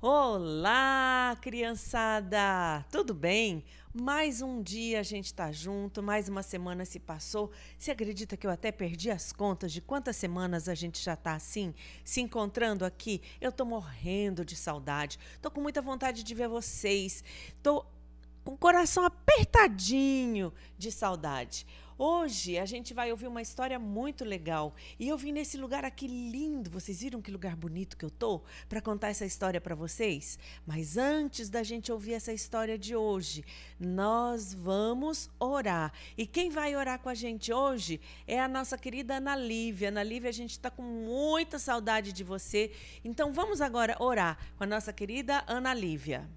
Olá, criançada! Tudo bem? Mais um dia a gente está junto, mais uma semana se passou. Você acredita que eu até perdi as contas de quantas semanas a gente já está assim, se encontrando aqui? Eu tô morrendo de saudade, tô com muita vontade de ver vocês, tô com o coração apertadinho de saudade. Hoje a gente vai ouvir uma história muito legal e eu vim nesse lugar aqui lindo. Vocês viram que lugar bonito que eu tô para contar essa história para vocês? Mas antes da gente ouvir essa história de hoje, nós vamos orar. E quem vai orar com a gente hoje é a nossa querida Ana Lívia. Ana Lívia, a gente está com muita saudade de você. Então vamos agora orar com a nossa querida Ana Lívia.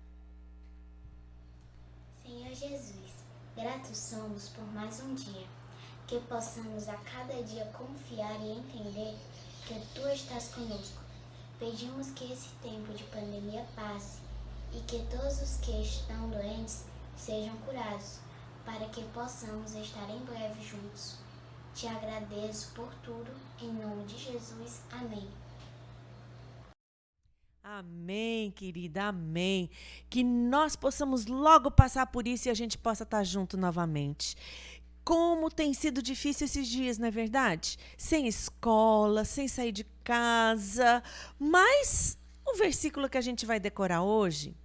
Senhor Jesus, gratos somos por mais um dia, que possamos a cada dia confiar e entender que Tu estás conosco. Pedimos que esse tempo de pandemia passe e que todos os que estão doentes sejam curados, para que possamos estar em breve juntos. Te agradeço por tudo, em nome de Jesus. Amém. Amém, querida, amém. Que nós possamos logo passar por isso e a gente possa estar junto novamente. Como tem sido difícil esses dias, não é verdade? Sem escola, sem sair de casa. Mas o versículo que a gente vai decorar hoje,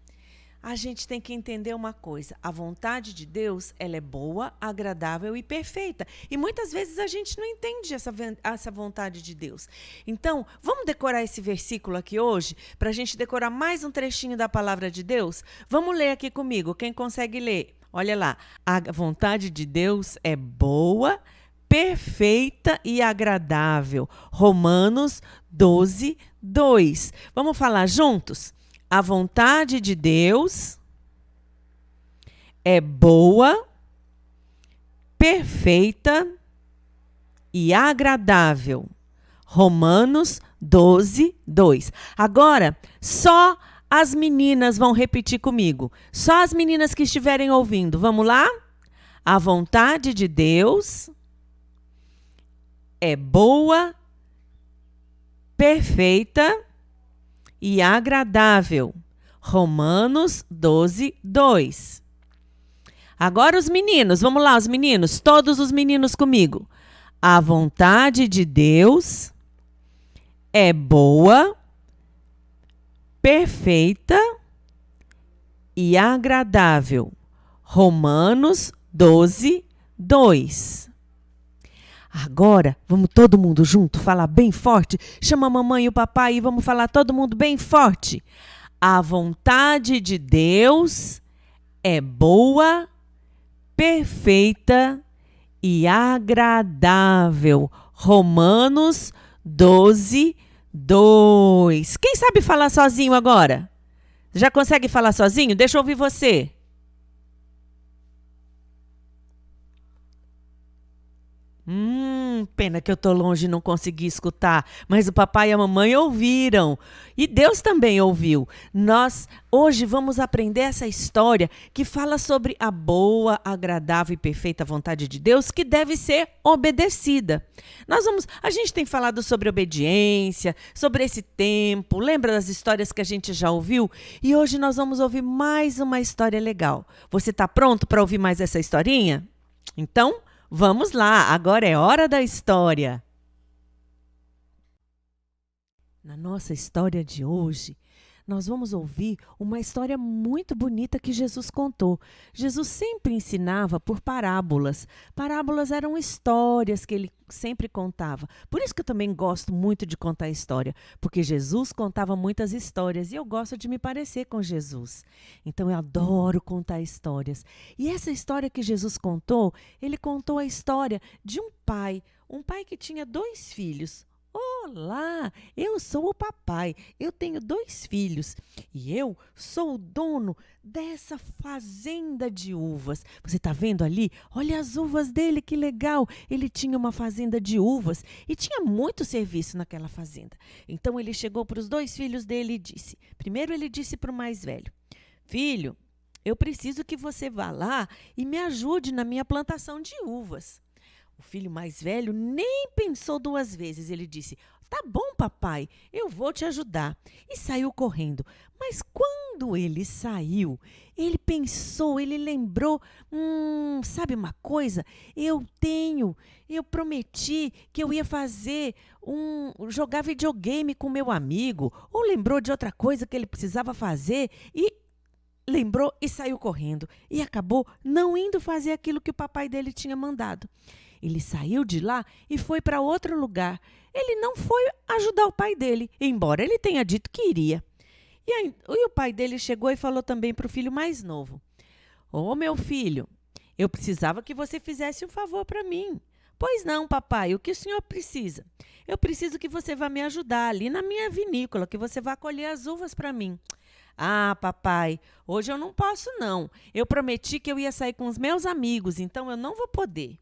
a gente tem que entender uma coisa: a vontade de Deus, ela é boa, agradável e perfeita. E muitas vezes a gente não entende essa vontade de Deus. Então, vamos decorar esse versículo aqui hoje, para a gente decorar mais um trechinho da palavra de Deus? Vamos ler aqui comigo, quem consegue ler? Olha lá, a vontade de Deus é boa, perfeita e agradável. Romanos 12, 2. Vamos falar juntos? A vontade de Deus é boa, perfeita e agradável. Romanos 12, 2. Agora, só as meninas vão repetir comigo. Só as meninas que estiverem ouvindo. Vamos lá? A vontade de Deus é boa, perfeita e agradável. Romanos 12, 2. Agora os meninos, vamos lá, os meninos, todos os meninos comigo. A vontade de Deus é boa, perfeita e agradável. Romanos 12, 2. Agora, vamos todo mundo junto falar bem forte? Chama a mamãe e o papai e vamos falar todo mundo bem forte. A vontade de Deus é boa, perfeita e agradável. Romanos 12, 2. Quem sabe falar sozinho agora? Já consegue falar sozinho? Deixa eu ouvir você. Pena que eu tô longe e não consegui escutar, mas o papai e a mamãe ouviram. E Deus também ouviu. Nós hoje vamos aprender essa história que fala sobre a boa, agradável e perfeita vontade de Deus que deve ser obedecida. A gente tem falado sobre obediência, sobre esse tempo, lembra das histórias que a gente já ouviu? E hoje nós vamos ouvir mais uma história legal. Você tá pronto para ouvir mais essa historinha? Então, vamos lá, agora é hora da história. Na nossa história de hoje, nós vamos ouvir uma história muito bonita que Jesus contou. Jesus sempre ensinava por parábolas. Parábolas eram histórias que ele sempre contava. Por isso que eu também gosto muito de contar história, porque Jesus contava muitas histórias e eu gosto de me parecer com Jesus. Então eu adoro contar histórias. E essa história que Jesus contou, ele contou a história de um pai que tinha 2 filhos. Olá, eu sou o papai, eu tenho 2 filhos e eu sou o dono dessa fazenda de uvas. Você está vendo ali? Olha as uvas dele, que legal! Ele tinha uma fazenda de uvas e tinha muito serviço naquela fazenda. Então ele chegou para os 2 filhos dele e disse, primeiro ele disse para o mais velho, filho, eu preciso que você vá lá e me ajude na minha plantação de uvas. O filho mais velho nem pensou 2 vezes. Ele disse, Tá bom, papai, eu vou te ajudar. E saiu correndo. Mas quando ele saiu, ele pensou, ele lembrou, sabe uma coisa? Eu prometi que eu ia jogar videogame com meu amigo. Ou lembrou de outra coisa que ele precisava fazer e lembrou e saiu correndo. E acabou não indo fazer aquilo que o papai dele tinha mandado. Ele saiu de lá e foi para outro lugar. Ele não foi ajudar o pai dele, embora ele tenha dito que iria. E o pai dele chegou e falou também para o filho mais novo: Ô, meu filho, eu precisava que você fizesse um favor para mim. Pois não, papai, o que o senhor precisa? Eu preciso que você vá me ajudar ali na minha vinícola, que você vá colher as uvas para mim. Ah, papai, hoje eu não posso não. Eu prometi que eu ia sair com os meus amigos, então eu não vou poder.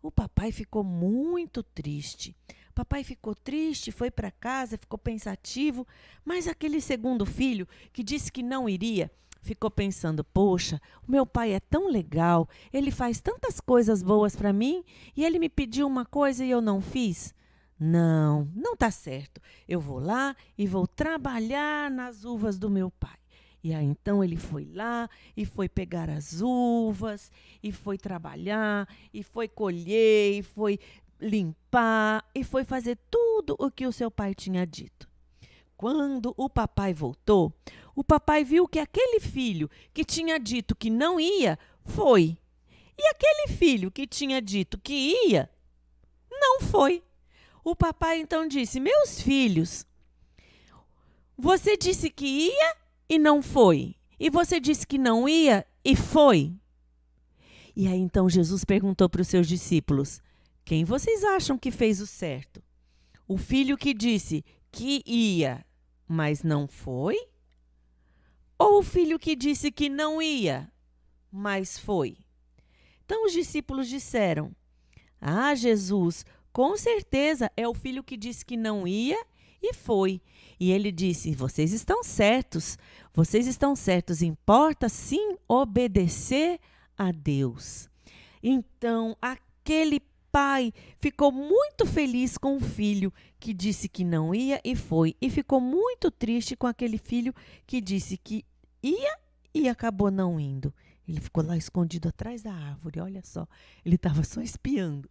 O papai ficou muito triste. Papai ficou triste, foi para casa, ficou pensativo, mas aquele segundo filho, que disse que não iria, ficou pensando: poxa, o meu pai é tão legal, ele faz tantas coisas boas para mim e ele me pediu uma coisa e eu não fiz. Não, não está certo. Eu vou lá e vou trabalhar nas uvas do meu pai. E aí então ele foi lá e foi pegar as uvas e foi trabalhar e foi colher e foi limpar e foi fazer tudo o que o seu pai tinha dito. Quando o papai voltou, o papai viu que aquele filho que tinha dito que não ia, foi. E aquele filho que tinha dito que ia, não foi. O papai então disse: meus filhos, você disse que ia e não foi. E você disse que não ia e foi. E aí então Jesus perguntou para os seus discípulos: quem vocês acham que fez o certo? O filho que disse que ia, mas não foi? Ou o filho que disse que não ia, mas foi? Então os discípulos disseram: ah, Jesus, com certeza é o filho que disse que não ia e foi. E ele disse: vocês estão certos, importa sim obedecer a Deus. Então, aquele pai ficou muito feliz com o filho que disse que não ia e foi, e ficou muito triste com aquele filho que disse que ia e acabou não indo. Ele ficou lá escondido atrás da árvore, olha só, ele estava só espiando.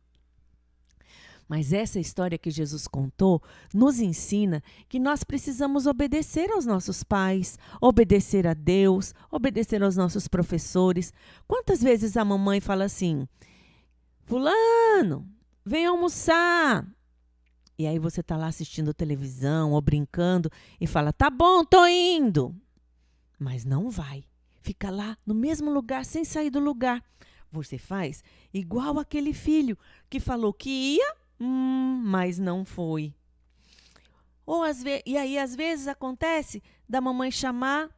Mas essa história que Jesus contou nos ensina que nós precisamos obedecer aos nossos pais, obedecer a Deus, obedecer aos nossos professores. Quantas vezes a mamãe fala assim: fulano, vem almoçar. E aí você está lá assistindo televisão ou brincando e fala: tá bom, tô indo. Mas não vai. Fica lá no mesmo lugar sem sair do lugar. Você faz igual aquele filho que falou que ia, mas não foi. E aí, às vezes, acontece da mamãe chamar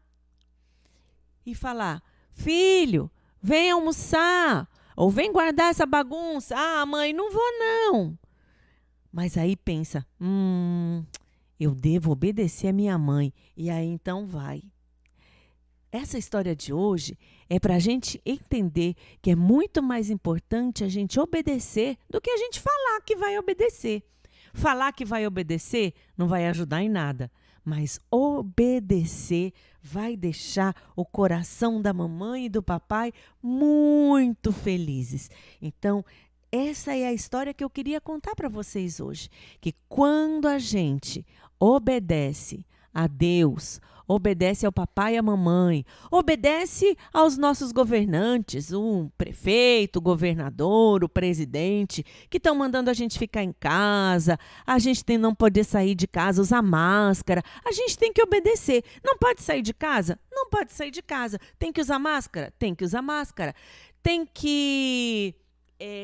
e falar: filho, vem almoçar, ou vem guardar essa bagunça. Ah, mãe, não vou não. Mas aí pensa: eu devo obedecer a minha mãe. E aí então vai. Essa história de hoje é para a gente entender que é muito mais importante a gente obedecer do que a gente falar que vai obedecer. Falar que vai obedecer não vai ajudar em nada, mas obedecer vai deixar o coração da mamãe e do papai muito felizes. Então, essa é a história que eu queria contar para vocês hoje, que quando a gente obedece a Deus, obedece ao papai e à mamãe, obedece aos nossos governantes, o prefeito, o governador, o presidente, que estão mandando a gente ficar em casa, a gente não poder sair de casa, usar máscara, a gente tem que obedecer. Não pode sair de casa? Não pode sair de casa. Tem que usar máscara? Tem que usar máscara. Tem que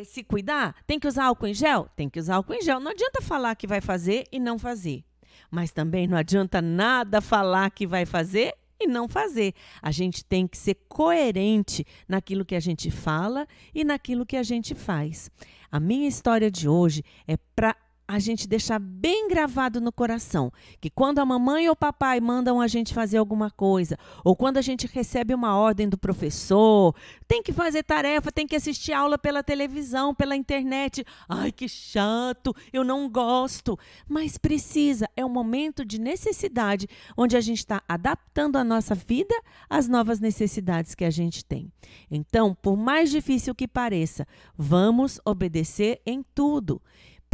se cuidar? Tem que usar álcool em gel? Tem que usar álcool em gel. Não adianta falar que vai fazer e não fazer. Mas também não adianta nada falar que vai fazer e não fazer. A gente tem que ser coerente naquilo que a gente fala e naquilo que a gente faz. A minha história de hoje é para a gente deixar bem gravado no coração que quando a mamãe ou o papai mandam a gente fazer alguma coisa, ou quando a gente recebe uma ordem do professor, tem que fazer tarefa, tem que assistir aula pela televisão, pela internet. Ai, que chato, eu não gosto. Mas precisa, é um momento de necessidade, onde a gente está adaptando a nossa vida às novas necessidades que a gente tem. Então, por mais difícil que pareça, vamos obedecer em tudo.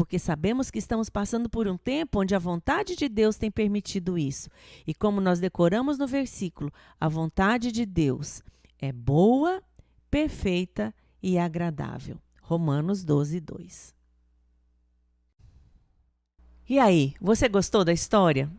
Porque sabemos que estamos passando por um tempo onde a vontade de Deus tem permitido isso. E como nós decoramos no versículo, a vontade de Deus é boa, perfeita e agradável. Romanos 12, 2. E aí, você gostou da história?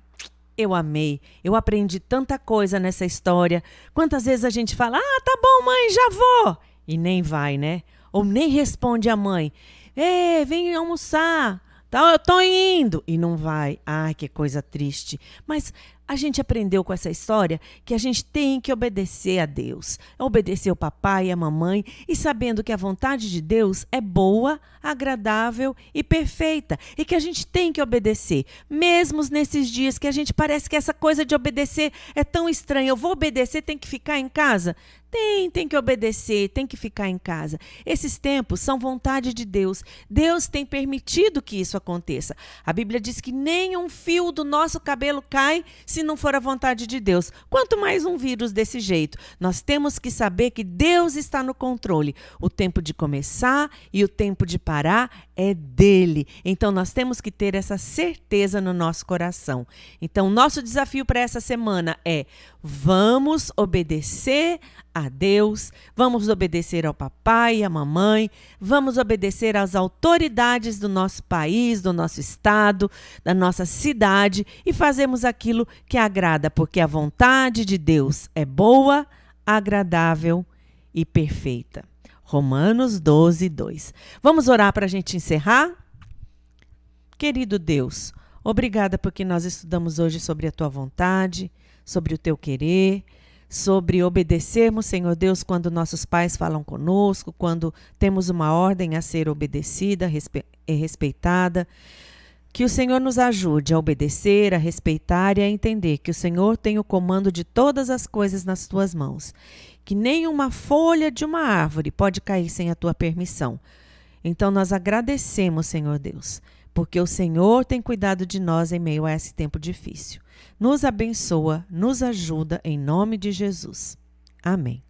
Eu amei, eu aprendi tanta coisa nessa história. Quantas vezes a gente fala, tá bom mãe, já vou. E nem vai, né? Ou nem responde a mãe. Ei, vem almoçar. Tá, eu tô indo. E não vai. Ai, que coisa triste. Mas a gente aprendeu com essa história que a gente tem que obedecer a Deus. Obedecer o papai e a mamãe. E sabendo que a vontade de Deus é boa, agradável e perfeita. E que a gente tem que obedecer. Mesmo nesses dias que a gente parece que essa coisa de obedecer é tão estranha. Eu vou obedecer, tem que ficar em casa? Tem que obedecer, tem que ficar em casa. Esses tempos são vontade de Deus. Deus tem permitido que isso aconteça. A Bíblia diz que nem um fio do nosso cabelo cai se não for a vontade de Deus. Quanto mais um vírus desse jeito. Nós temos que saber que Deus está no controle. O tempo de começar e o tempo de parar é dele. Então nós temos que ter essa certeza no nosso coração. Então nosso desafio para essa semana é: vamos obedecer a Deus, vamos obedecer ao papai e à mamãe, vamos obedecer às autoridades do nosso país, do nosso estado, da nossa cidade e fazemos aquilo que agrada, porque a vontade de Deus é boa, agradável e perfeita. Romanos 12, 2. Vamos orar para a gente encerrar? Querido Deus, obrigada porque nós estudamos hoje sobre a tua vontade, sobre o teu querer, sobre obedecermos, Senhor Deus, quando nossos pais falam conosco, quando temos uma ordem a ser obedecida e respeitada. Que o Senhor nos ajude a obedecer, a respeitar e a entender que o Senhor tem o comando de todas as coisas nas tuas mãos. Que nenhuma folha de uma árvore pode cair sem a tua permissão. Então nós agradecemos, Senhor Deus, porque o Senhor tem cuidado de nós em meio a esse tempo difícil. Nos abençoa, nos ajuda, em nome de Jesus. Amém.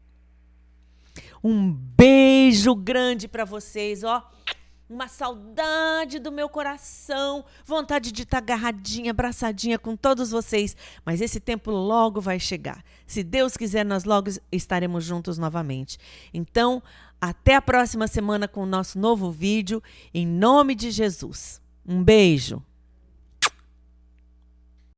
Um beijo grande para vocês, ó. Uma saudade do meu coração, vontade de estar agarradinha, abraçadinha com todos vocês. Mas esse tempo logo vai chegar. Se Deus quiser, nós logo estaremos juntos novamente. Então, até a próxima semana com o nosso novo vídeo, em nome de Jesus. Um beijo.